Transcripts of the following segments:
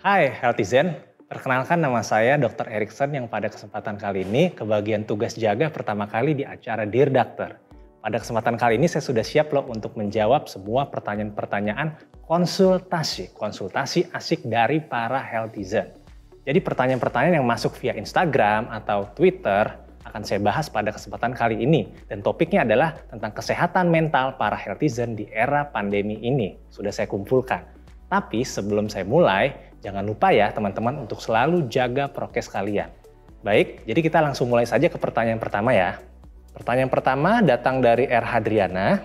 Hai Healthizen, perkenalkan nama saya Dr. Erikson yang pada kesempatan kali ini kebagian tugas jaga pertama kali di acara Dear Doctor. Pada kesempatan kali ini saya sudah siap loh untuk menjawab semua pertanyaan-pertanyaan konsultasi asik dari para Healthizen. Jadi pertanyaan-pertanyaan yang masuk via Instagram atau Twitter akan saya bahas pada kesempatan kali ini. Dan topiknya adalah tentang kesehatan mental para Healthizen di era pandemi ini. Sudah saya kumpulkan. Tapi sebelum saya mulai, jangan lupa ya teman-teman untuk selalu jaga prokes kalian. Baik, jadi kita langsung mulai saja ke pertanyaan pertama ya. Pertanyaan pertama datang dari R. Hadriana.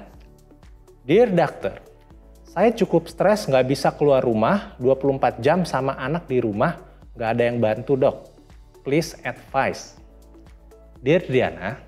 Dear Doctor, saya cukup stres nggak bisa keluar rumah, 24 jam sama anak di rumah, nggak ada yang bantu dok. Please advice. Dear Diana,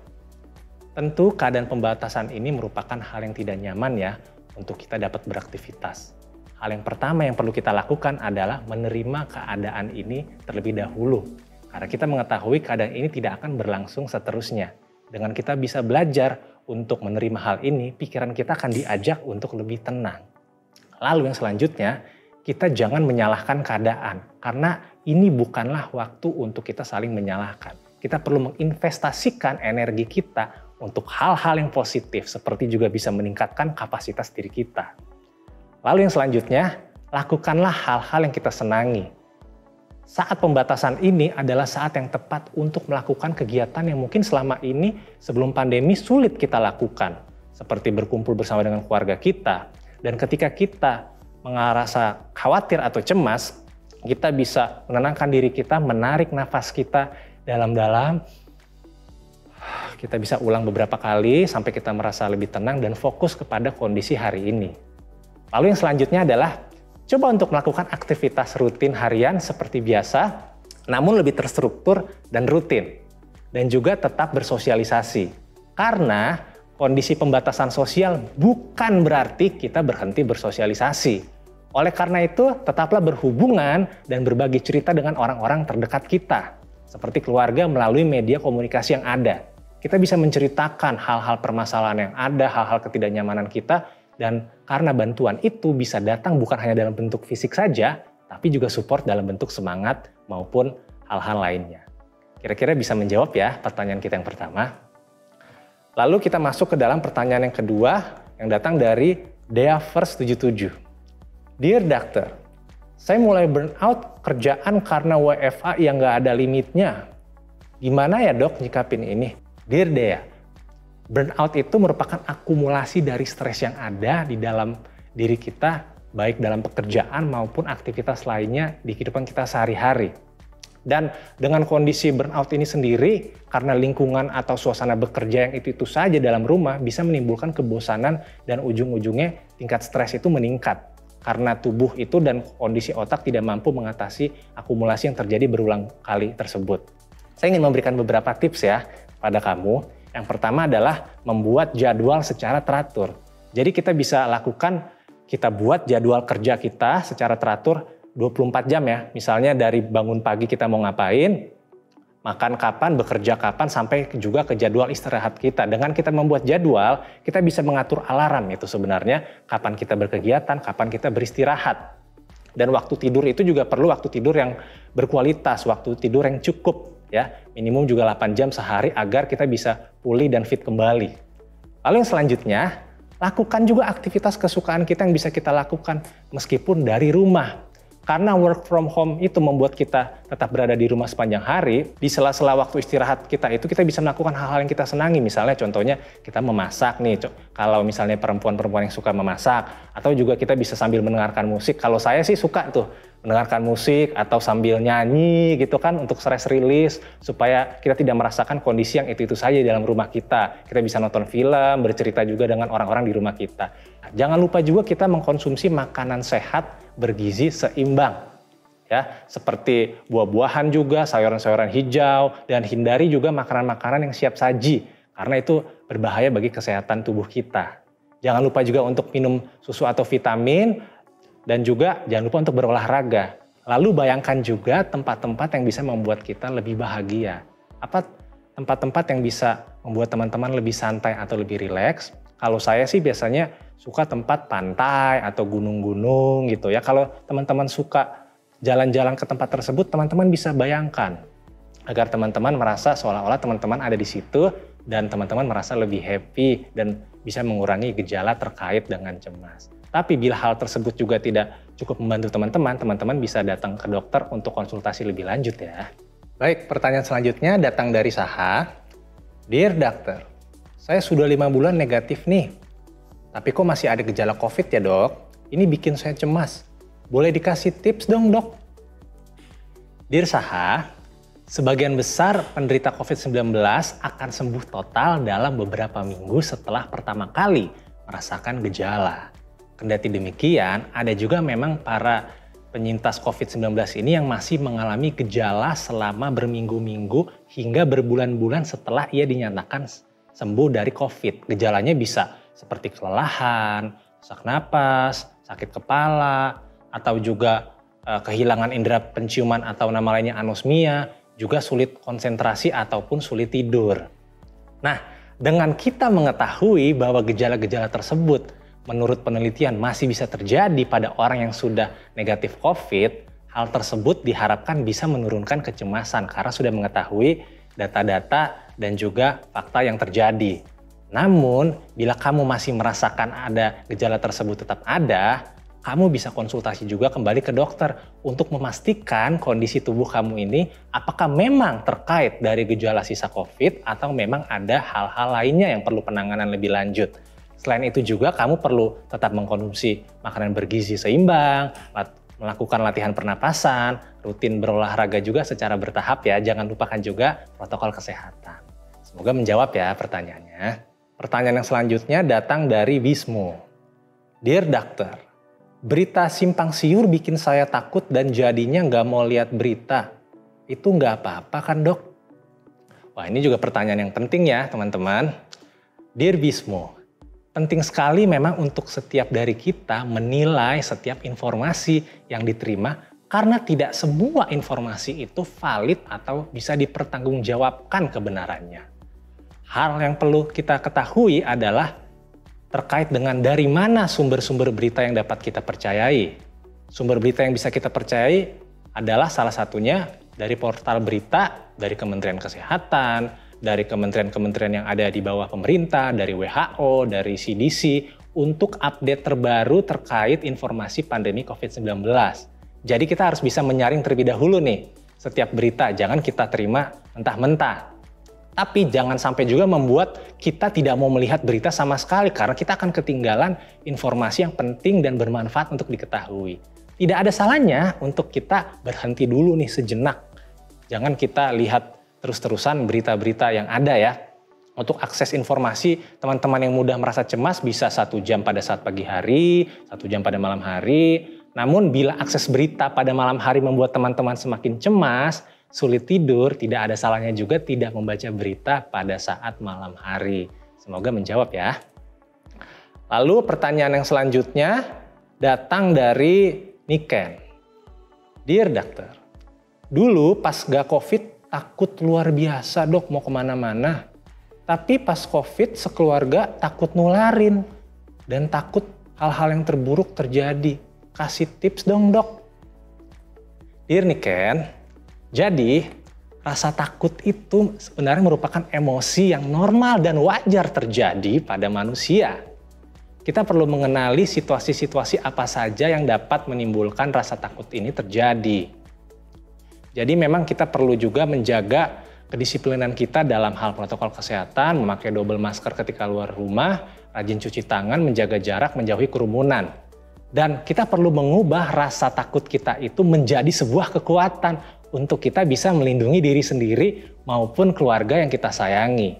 tentu keadaan pembatasan ini merupakan hal yang tidak nyaman ya untuk kita dapat beraktivitas. Hal yang pertama yang perlu kita lakukan adalah menerima keadaan ini terlebih dahulu. Karena kita mengetahui keadaan ini tidak akan berlangsung seterusnya. Dengan kita bisa belajar untuk menerima hal ini, pikiran kita akan diajak untuk lebih tenang. Lalu yang selanjutnya, kita jangan menyalahkan keadaan. Karena ini bukanlah waktu untuk kita saling menyalahkan. Kita perlu menginvestasikan energi kita untuk hal-hal yang positif, seperti juga bisa meningkatkan kapasitas diri kita. Lalu yang selanjutnya, lakukanlah hal-hal yang kita senangi. Saat pembatasan ini adalah saat yang tepat untuk melakukan kegiatan yang mungkin selama ini sebelum pandemi sulit kita lakukan. Seperti berkumpul bersama dengan keluarga kita. Dan ketika kita merasa khawatir atau cemas, kita bisa menenangkan diri kita, menarik nafas kita dalam-dalam. Kita bisa ulang beberapa kali sampai kita merasa lebih tenang dan fokus kepada kondisi hari ini. Lalu yang selanjutnya adalah coba untuk melakukan aktivitas rutin harian seperti biasa, namun lebih terstruktur dan rutin. Dan juga tetap bersosialisasi. Karena kondisi pembatasan sosial bukan berarti kita berhenti bersosialisasi. Oleh karena itu, tetaplah berhubungan dan berbagi cerita dengan orang-orang terdekat kita. Seperti keluarga melalui media komunikasi yang ada. Kita bisa menceritakan hal-hal permasalahan yang ada, hal-hal ketidaknyamanan kita, dan karena bantuan itu bisa datang bukan hanya dalam bentuk fisik saja, tapi juga support dalam bentuk semangat maupun hal-hal lainnya. Kira-kira bisa menjawab ya pertanyaan kita yang pertama. Lalu kita masuk ke dalam pertanyaan yang kedua yang datang dari Dea77. Dear Doctor, saya mulai burnout kerjaan karena WFA yang nggak ada limitnya. Gimana ya dok nyikapin ini? Dear Dea, burnout itu merupakan akumulasi dari stres yang ada di dalam diri kita, baik dalam pekerjaan maupun aktivitas lainnya di kehidupan kita sehari-hari. Dan dengan kondisi burnout ini sendiri, karena lingkungan atau suasana bekerja yang itu saja dalam rumah bisa menimbulkan kebosanan dan ujung-ujungnya tingkat stres itu meningkat. Karena tubuh itu dan kondisi otak tidak mampu mengatasi akumulasi yang terjadi berulang kali tersebut. Saya ingin memberikan beberapa tips ya pada kamu. Yang pertama adalah membuat jadwal secara teratur. Jadi kita bisa lakukan, kita buat jadwal kerja kita secara teratur 24 jam ya. Misalnya dari bangun pagi kita mau ngapain, makan kapan, bekerja kapan, sampai juga ke jadwal istirahat kita. Dengan kita membuat jadwal, kita bisa mengatur alarm itu sebenarnya, kapan kita berkegiatan, kapan kita beristirahat. Dan waktu tidur itu juga perlu waktu tidur yang berkualitas, waktu tidur yang cukup. Ya, minimum juga 8 jam sehari agar kita bisa pulih dan fit kembali. Lalu yang selanjutnya, lakukan juga aktivitas kesukaan kita yang bisa kita lakukan meskipun dari rumah. Karena work from home itu membuat kita tetap berada di rumah sepanjang hari, di sela-sela waktu istirahat kita itu kita bisa melakukan hal-hal yang kita senangi. Misalnya contohnya kita memasak nih, kalau misalnya perempuan-perempuan yang suka memasak, atau juga kita bisa sambil mendengarkan musik. Kalau saya sih suka tuh mendengarkan musik atau sambil nyanyi gitu kan untuk stress release supaya kita tidak merasakan kondisi yang itu saja di dalam rumah kita. Kita bisa nonton film, bercerita juga dengan orang-orang di rumah kita. Jangan lupa juga kita mengkonsumsi makanan sehat bergizi seimbang. Ya, seperti buah-buahan juga, sayuran-sayuran hijau, dan hindari juga makanan-makanan yang siap saji karena itu berbahaya bagi kesehatan tubuh kita. Jangan lupa juga untuk minum susu atau vitamin. Dan juga jangan lupa untuk berolahraga. Lalu bayangkan juga tempat-tempat yang bisa membuat kita lebih bahagia. Apa tempat-tempat yang bisa membuat teman-teman lebih santai atau lebih rileks? Kalau saya sih biasanya suka tempat pantai atau gunung-gunung gitu ya. Kalau teman-teman suka jalan-jalan ke tempat tersebut, teman-teman bisa bayangkan. Agar teman-teman merasa seolah-olah teman-teman ada di situ dan teman-teman merasa lebih happy dan bisa mengurangi gejala terkait dengan cemas. Tapi bila hal tersebut juga tidak cukup membantu teman-teman, teman-teman bisa datang ke dokter untuk konsultasi lebih lanjut ya. Baik, pertanyaan selanjutnya datang dari Saha. Dear Doctor, saya sudah 5 bulan negatif nih. Tapi kok masih ada gejala COVID ya dok? Ini bikin saya cemas. Boleh dikasih tips dong dok? Dear Saha, sebagian besar penderita COVID-19 akan sembuh total dalam beberapa minggu setelah pertama kali merasakan gejala. Kendati demikian, ada juga memang para penyintas COVID-19 ini yang masih mengalami gejala selama berminggu-minggu hingga berbulan-bulan setelah ia dinyatakan sembuh dari COVID. Gejalanya bisa seperti kelelahan, sesak napas, sakit kepala, atau juga kehilangan indera penciuman atau nama lainnya anosmia, juga sulit konsentrasi ataupun sulit tidur. Nah, dengan kita mengetahui bahwa gejala-gejala tersebut menurut penelitian masih bisa terjadi pada orang yang sudah negatif COVID, hal tersebut diharapkan bisa menurunkan kecemasan karena sudah mengetahui data-data dan juga fakta yang terjadi. Namun, bila kamu masih merasakan ada gejala tersebut tetap ada, kamu bisa konsultasi juga kembali ke dokter untuk memastikan kondisi tubuh kamu ini apakah memang terkait dari gejala sisa COVID atau memang ada hal-hal lainnya yang perlu penanganan lebih lanjut. Selain itu juga kamu perlu tetap mengkonsumsi makanan bergizi seimbang, melakukan latihan pernapasan, rutin berolahraga juga secara bertahap ya, jangan lupakan juga protokol kesehatan. Semoga menjawab ya pertanyaannya. Pertanyaan yang selanjutnya datang dari Wismu. Dear Doctor, berita simpang siur bikin saya takut dan jadinya nggak mau lihat berita. Itu nggak apa-apa kan dok? Wah, ini juga pertanyaan yang penting ya teman-teman. Dear Bismo, penting sekali memang untuk setiap dari kita menilai setiap informasi yang diterima karena tidak semua informasi itu valid atau bisa dipertanggungjawabkan kebenarannya. Hal yang perlu kita ketahui adalah terkait dengan dari mana sumber-sumber berita yang dapat kita percayai. Sumber berita yang bisa kita percayai adalah salah satunya dari portal berita, dari Kementerian Kesehatan, dari kementerian-kementerian yang ada di bawah pemerintah, dari WHO, dari CDC, untuk update terbaru terkait informasi pandemi COVID-19. Jadi kita harus bisa menyaring terlebih dahulu nih setiap berita, jangan kita terima mentah-mentah. Tapi jangan sampai juga membuat kita tidak mau melihat berita sama sekali karena kita akan ketinggalan informasi yang penting dan bermanfaat untuk diketahui. Tidak ada salahnya untuk kita berhenti dulu nih sejenak. Jangan kita lihat terus-terusan berita-berita yang ada ya. Untuk akses informasi, teman-teman yang mudah merasa cemas bisa 1 jam pada saat pagi hari, 1 jam pada malam hari. Namun bila akses berita pada malam hari membuat teman-teman semakin cemas, sulit tidur, tidak ada salahnya juga tidak membaca berita pada saat malam hari. Semoga menjawab ya. Lalu pertanyaan yang selanjutnya datang dari Niken. Dear Doctor, dulu pas gak COVID takut luar biasa dok mau kemana-mana. Tapi pas COVID sekeluarga takut nularin dan takut hal-hal yang terburuk terjadi. Kasih tips dong dok. Dear Niken, jadi, rasa takut itu sebenarnya merupakan emosi yang normal dan wajar terjadi pada manusia. Kita perlu mengenali situasi-situasi apa saja yang dapat menimbulkan rasa takut ini terjadi. Jadi memang kita perlu juga menjaga kedisiplinan kita dalam hal protokol kesehatan, memakai double masker ketika luar rumah, rajin cuci tangan, menjaga jarak, menjauhi kerumunan. Dan kita perlu mengubah rasa takut kita itu menjadi sebuah kekuatan untuk kita bisa melindungi diri sendiri maupun keluarga yang kita sayangi.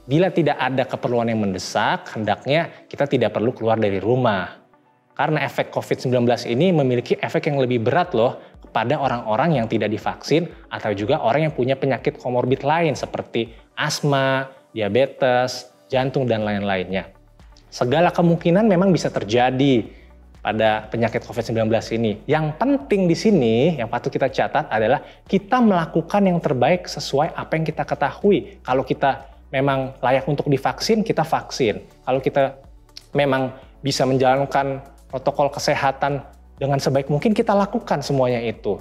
Bila tidak ada keperluan yang mendesak, hendaknya kita tidak perlu keluar dari rumah. Karena efek COVID-19 ini memiliki efek yang lebih berat loh kepada orang-orang yang tidak divaksin atau juga orang yang punya penyakit komorbid lain seperti asma, diabetes, jantung, dan lain-lainnya. Segala kemungkinan memang bisa terjadi pada penyakit COVID-19 ini. Yang penting di sini, yang patut kita catat adalah kita melakukan yang terbaik sesuai apa yang kita ketahui. Kalau kita memang layak untuk divaksin, kita vaksin. Kalau kita memang bisa menjalankan protokol kesehatan dengan sebaik mungkin kita lakukan semuanya itu.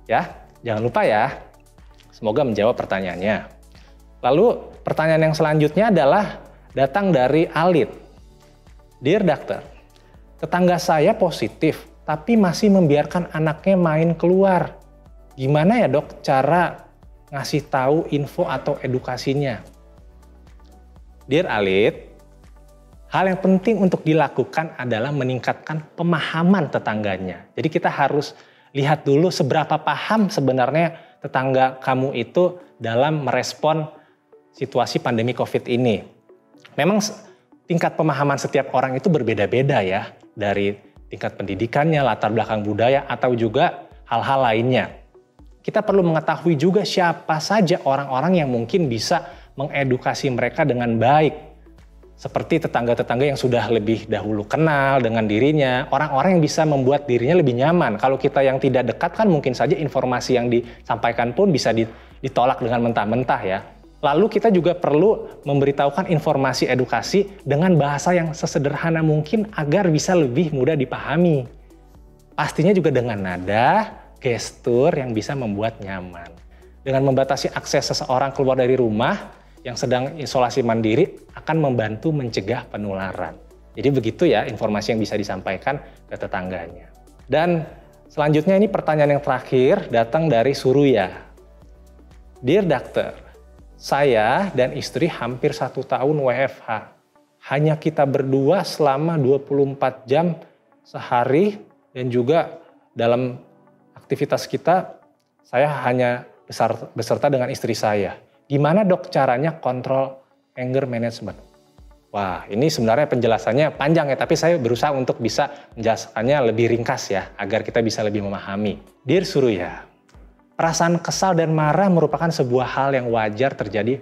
Ya, jangan lupa ya. Semoga menjawab pertanyaannya. Lalu pertanyaan yang selanjutnya adalah datang dari Alit. Dear Doctor, tetangga saya positif tapi masih membiarkan anaknya main keluar. Gimana ya dok cara ngasih tahu info atau edukasinya? Dear Alit, hal yang penting untuk dilakukan adalah meningkatkan pemahaman tetangganya. Jadi kita harus lihat dulu seberapa paham sebenarnya tetangga kamu itu dalam merespon situasi pandemi COVID ini. Memang tingkat pemahaman setiap orang itu berbeda-beda ya, dari tingkat pendidikannya, latar belakang budaya, atau juga hal-hal lainnya. Kita perlu mengetahui juga siapa saja orang-orang yang mungkin bisa mengedukasi mereka dengan baik. Seperti tetangga-tetangga yang sudah lebih dahulu kenal dengan dirinya, orang-orang yang bisa membuat dirinya lebih nyaman. Kalau kita yang tidak dekat kan mungkin saja informasi yang disampaikan pun bisa ditolak dengan mentah-mentah ya. Lalu kita juga perlu memberitahukan informasi edukasi dengan bahasa yang sesederhana mungkin agar bisa lebih mudah dipahami. Pastinya juga dengan nada, gestur yang bisa membuat nyaman. Dengan membatasi akses seseorang keluar dari rumah yang sedang isolasi mandiri akan membantu mencegah penularan. Jadi begitu ya informasi yang bisa disampaikan ke tetangganya. Dan selanjutnya ini pertanyaan yang terakhir datang dari Suruya. Dear Doctor, saya dan istri hampir 1 tahun WFH. Hanya kita berdua selama 24 jam sehari dan juga dalam aktivitas kita, saya hanya beserta dengan istri saya. Gimana dok caranya kontrol anger management? Wah, ini sebenarnya penjelasannya panjang ya, tapi saya berusaha untuk bisa menjelaskannya lebih ringkas ya, agar kita bisa lebih memahami. Dear Suruya, perasaan kesal dan marah merupakan sebuah hal yang wajar terjadi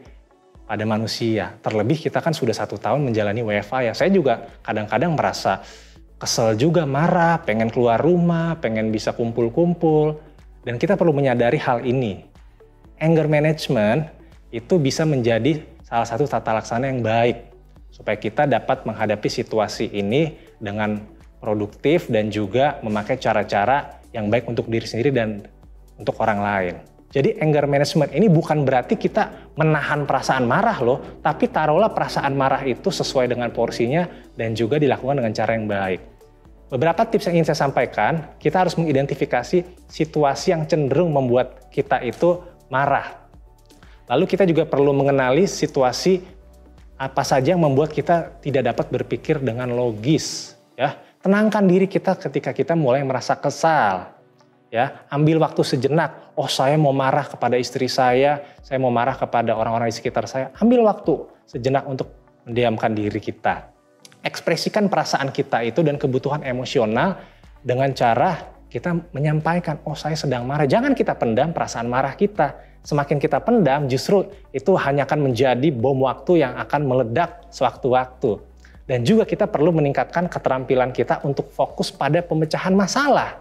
pada manusia. Terlebih kita kan sudah 1 tahun menjalani WFH ya. Saya juga kadang-kadang merasa kesel juga, marah, pengen keluar rumah, pengen bisa kumpul-kumpul. Dan kita perlu menyadari hal ini. Anger management itu bisa menjadi salah satu tata laksana yang baik. Supaya kita dapat menghadapi situasi ini dengan produktif dan juga memakai cara-cara yang baik untuk diri sendiri dan untuk orang lain. Jadi anger management ini bukan berarti kita menahan perasaan marah loh, tapi taruhlah perasaan marah itu sesuai dengan porsinya dan juga dilakukan dengan cara yang baik. Beberapa tips yang ingin saya sampaikan, kita harus mengidentifikasi situasi yang cenderung membuat kita itu marah. Lalu kita juga perlu mengenali situasi apa saja yang membuat kita tidak dapat berpikir dengan logis. Ya, tenangkan diri kita ketika kita mulai merasa kesal. Ya, ambil waktu sejenak. Oh, saya mau marah kepada istri saya mau marah kepada orang-orang di sekitar saya. Ambil waktu sejenak untuk mendiamkan diri kita. Ekspresikan perasaan kita itu dan kebutuhan emosional dengan cara kita menyampaikan, oh saya sedang marah. Jangan kita pendam perasaan marah kita. Semakin kita pendam, justru itu hanya akan menjadi bom waktu yang akan meledak sewaktu-waktu. Dan juga kita perlu meningkatkan keterampilan kita untuk fokus pada pemecahan masalah.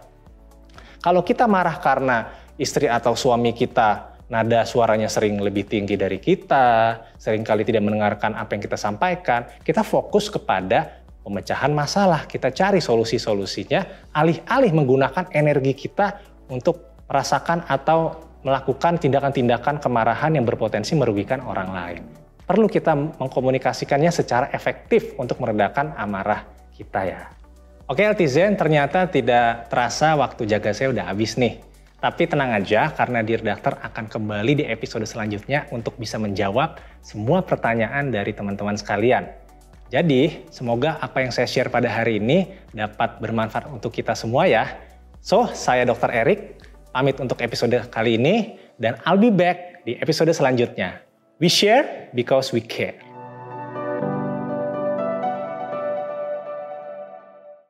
Kalau kita marah karena istri atau suami kita nada suaranya sering lebih tinggi dari kita, seringkali tidak mendengarkan apa yang kita sampaikan, kita fokus kepada pemecahan masalah. Kita cari solusi-solusinya, alih-alih menggunakan energi kita untuk merasakan atau melakukan tindakan-tindakan kemarahan yang berpotensi merugikan orang lain. Perlu kita mengkomunikasikannya secara efektif untuk meredakan amarah kita ya. Oke Healthizen, ternyata tidak terasa waktu jaga saya udah habis nih. Tapi tenang aja karena Dear Doctor akan kembali di episode selanjutnya untuk bisa menjawab semua pertanyaan dari teman-teman sekalian. Jadi semoga apa yang saya share pada hari ini dapat bermanfaat untuk kita semua ya. So, saya Dr. Erik, pamit untuk episode kali ini dan I'll be back di episode selanjutnya. We share because we care.